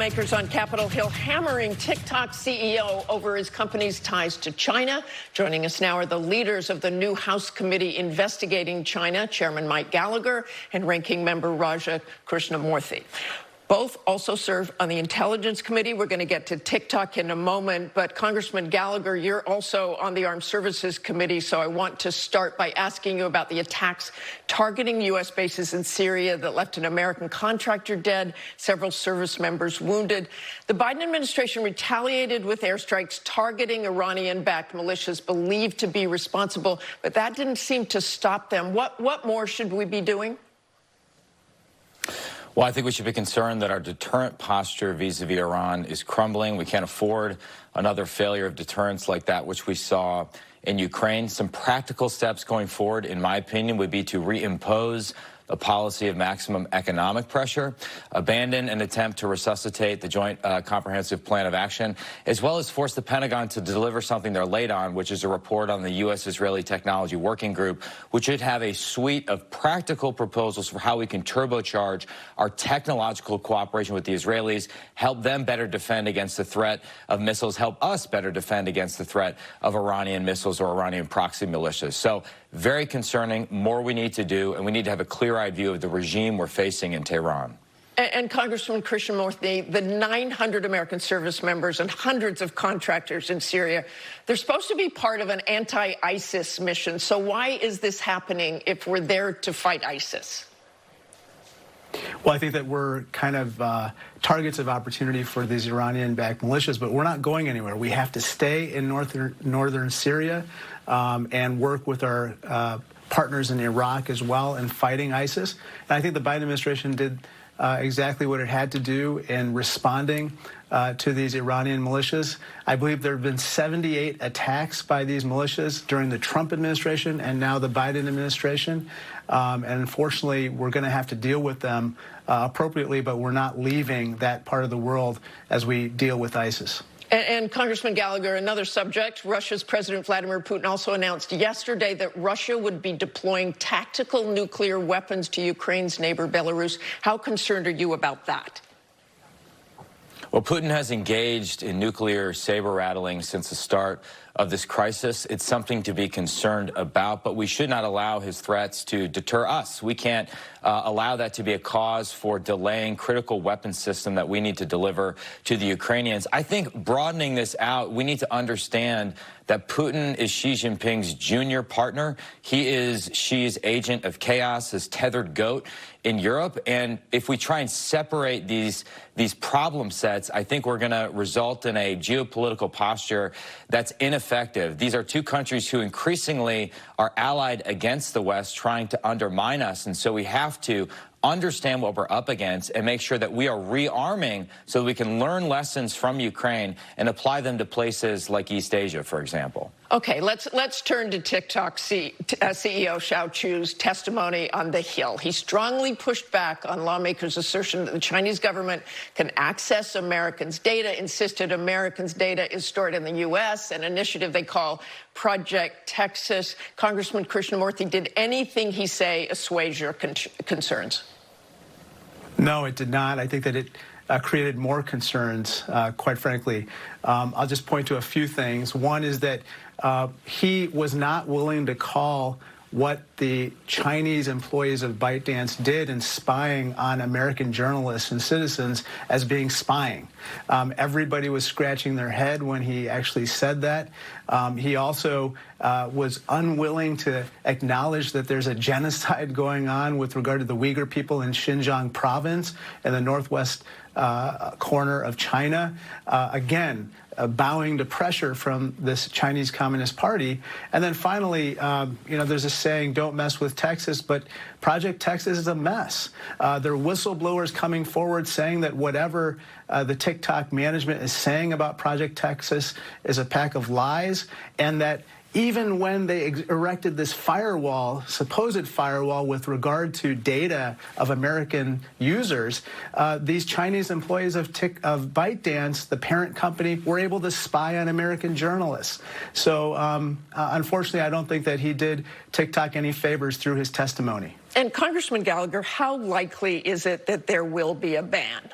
lawmakers on Capitol Hill hammering TikTok CEO over his company's ties to China. Joining us now are the leaders of the new House committee investigating China, Chairman Mike Gallagher and Ranking Member Raja Krishnamoorthi. Both also serve on the Intelligence Committee. We're going to get to TikTok in a moment, but Congressman Gallagher, you're also on the Armed Services Committee, so I want to start by asking you about the attacks targeting U.S. bases in Syria that left an American contractor dead, several service members wounded. The Biden administration retaliated with airstrikes targeting Iranian-backed militias believed to be responsible, but that didn't seem to stop them. What more should we be doing? Well, I think we should be concerned that our deterrent posture vis-a-vis Iran is crumbling. We can't afford another failure of deterrence like that which we saw in Ukraine. Some practical steps going forward, in my opinion, would be to reimpose a policy of maximum economic pressure, abandon an attempt to resuscitate the Joint Comprehensive Plan of Action, as well as force the Pentagon to deliver something they're late on, which is a report on the U.S.-Israeli Technology Working Group, which should have a suite of practical proposals for how we can turbocharge our technological cooperation with the Israelis, help them better defend against the threat of missiles, help us better defend against the threat of Iranian missiles or Iranian proxy militias. So very concerning, more we need to do, and we need to have a clear-eyed view of the regime we're facing in Tehran. And Congressman Krishnamoorthi, the 900 American service members and hundreds of contractors in Syria, they're supposed to be part of an anti-ISIS mission. So why is this happening if we're there to fight ISIS? Well, I think that we're kind of targets of opportunity for these Iranian-backed militias, but we're not going anywhere. We have to stay in northern Syria and work with our partners in Iraq as well in fighting ISIS. And I think the Biden administration did exactly what it had to do in responding to these Iranian militias. I believe there have been 78 attacks by these militias during the Trump administration and now the Biden administration. And unfortunately, we're going to have to deal with them appropriately, but we're not leaving that part of the world as we deal with ISIS. And Congressman Gallagher, another subject, Russia's President Vladimir Putin also announced yesterday that Russia would be deploying tactical nuclear weapons to Ukraine's neighbor, Belarus. How concerned are you about that? Well, Putin has engaged in nuclear saber-rattling since the start of this crisis. It's something to be concerned about, but we should not allow his threats to deter us. We can't allow that to be a cause for delaying critical weapons system that we need to deliver to the Ukrainians. I think broadening this out, we need to understand that Putin is Xi Jinping's junior partner. He is Xi's agent of chaos, his tethered goat in Europe. And if we try and separate these problem sets, I think we're going to result in a geopolitical posture that's ineffective. These are two countries who increasingly are allied against the West, trying to undermine us. And so we have to understand what we're up against and make sure that we are rearming so that we can learn lessons from Ukraine and apply them to places like East Asia, for example. Okay, let's turn to TikTok CEO Shao Chu's testimony on the Hill. He strongly pushed back on lawmakers' assertion that the Chinese government can access Americans' data, insisted Americans' data is stored in the U.S., an initiative they call Project Texas. Congressman Krishnamoorthi, did anything he say assuage your concerns? No, it did not. I think that it created more concerns, quite frankly. I'll just point to a few things. One is that he was not willing to call what the Chinese employees of ByteDance did in spying on American journalists and citizens as being spying. Everybody was scratching their head when he actually said that. He also was unwilling to acknowledge that there's a genocide going on with regard to the Uyghur people in Xinjiang province in the northwest corner of China. Again, bowing to pressure from this Chinese Communist Party. And then finally, there's a saying, don't mess with Texas, but Project Texas is a mess. There are whistleblowers coming forward saying that whatever the TikTok management is saying about Project Texas is a pack of lies, and that even when they erected this firewall, supposed firewall with regard to data of American users, these Chinese employees of ByteDance, the parent company, were able to spy on American journalists. So unfortunately, I don't think that he did TikTok any favors through his testimony. And Congressman Gallagher, how likely is it that there will be a ban?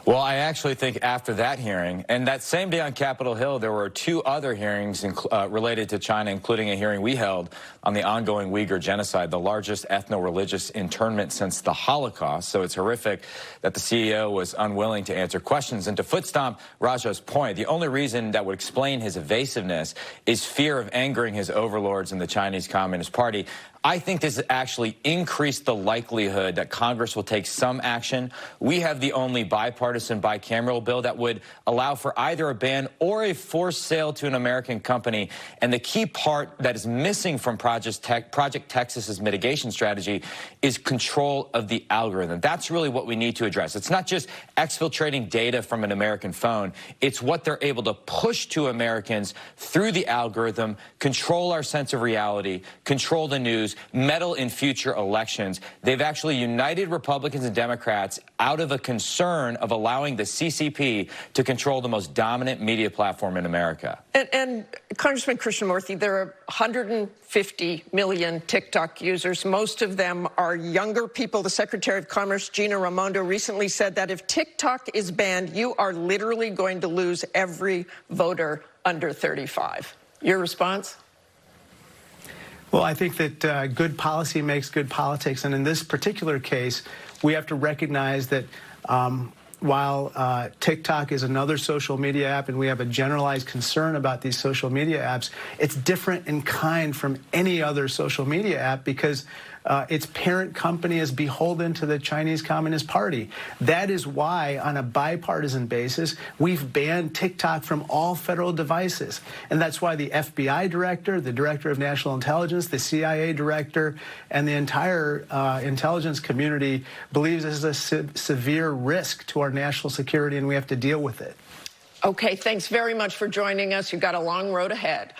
Well, I actually think after that hearing, and that same day on Capitol Hill, there were 2 other hearings related to China, including a hearing we held on the ongoing Uyghur genocide, the largest ethno-religious internment since the Holocaust. So it's horrific that the CEO was unwilling to answer questions. And to footstomp Raja's point, the only reason that would explain his evasiveness is fear of angering his overlords in the Chinese Communist Party. I think this has actually increased the likelihood that Congress will take some action. We have the only bipartisan bicameral bill that would allow for either a ban or a forced sale to an American company. And the key part that is missing from Project Texas's mitigation strategy is control of the algorithm. That's really what we need to address. It's not just exfiltrating data from an American phone. It's what they're able to push to Americans through the algorithm, control our sense of reality, control the news, meddle in future elections. They've actually united Republicans and Democrats out of a concern of allowing the CCP to control the most dominant media platform in America. And Congressman Krishnamoorthi, there are 150 million TikTok users. Most of them are younger people. The Secretary of Commerce, Gina Raimondo, recently said that if TikTok is banned, you are literally going to lose every voter under 35. Your response? Well, I think that good policy makes good politics. And in this particular case, we have to recognize that while TikTok is another social media app and we have a generalized concern about these social media apps, it's different in kind from any other social media app because its parent company is beholden to the Chinese Communist Party. That is why, on a bipartisan basis, we've banned TikTok from all federal devices. And that's why the FBI director, the director of national intelligence, the CIA director, and the entire intelligence community believes this is a severe risk to our national security, and we have to deal with it. Okay, thanks very much for joining us. You've got a long road ahead.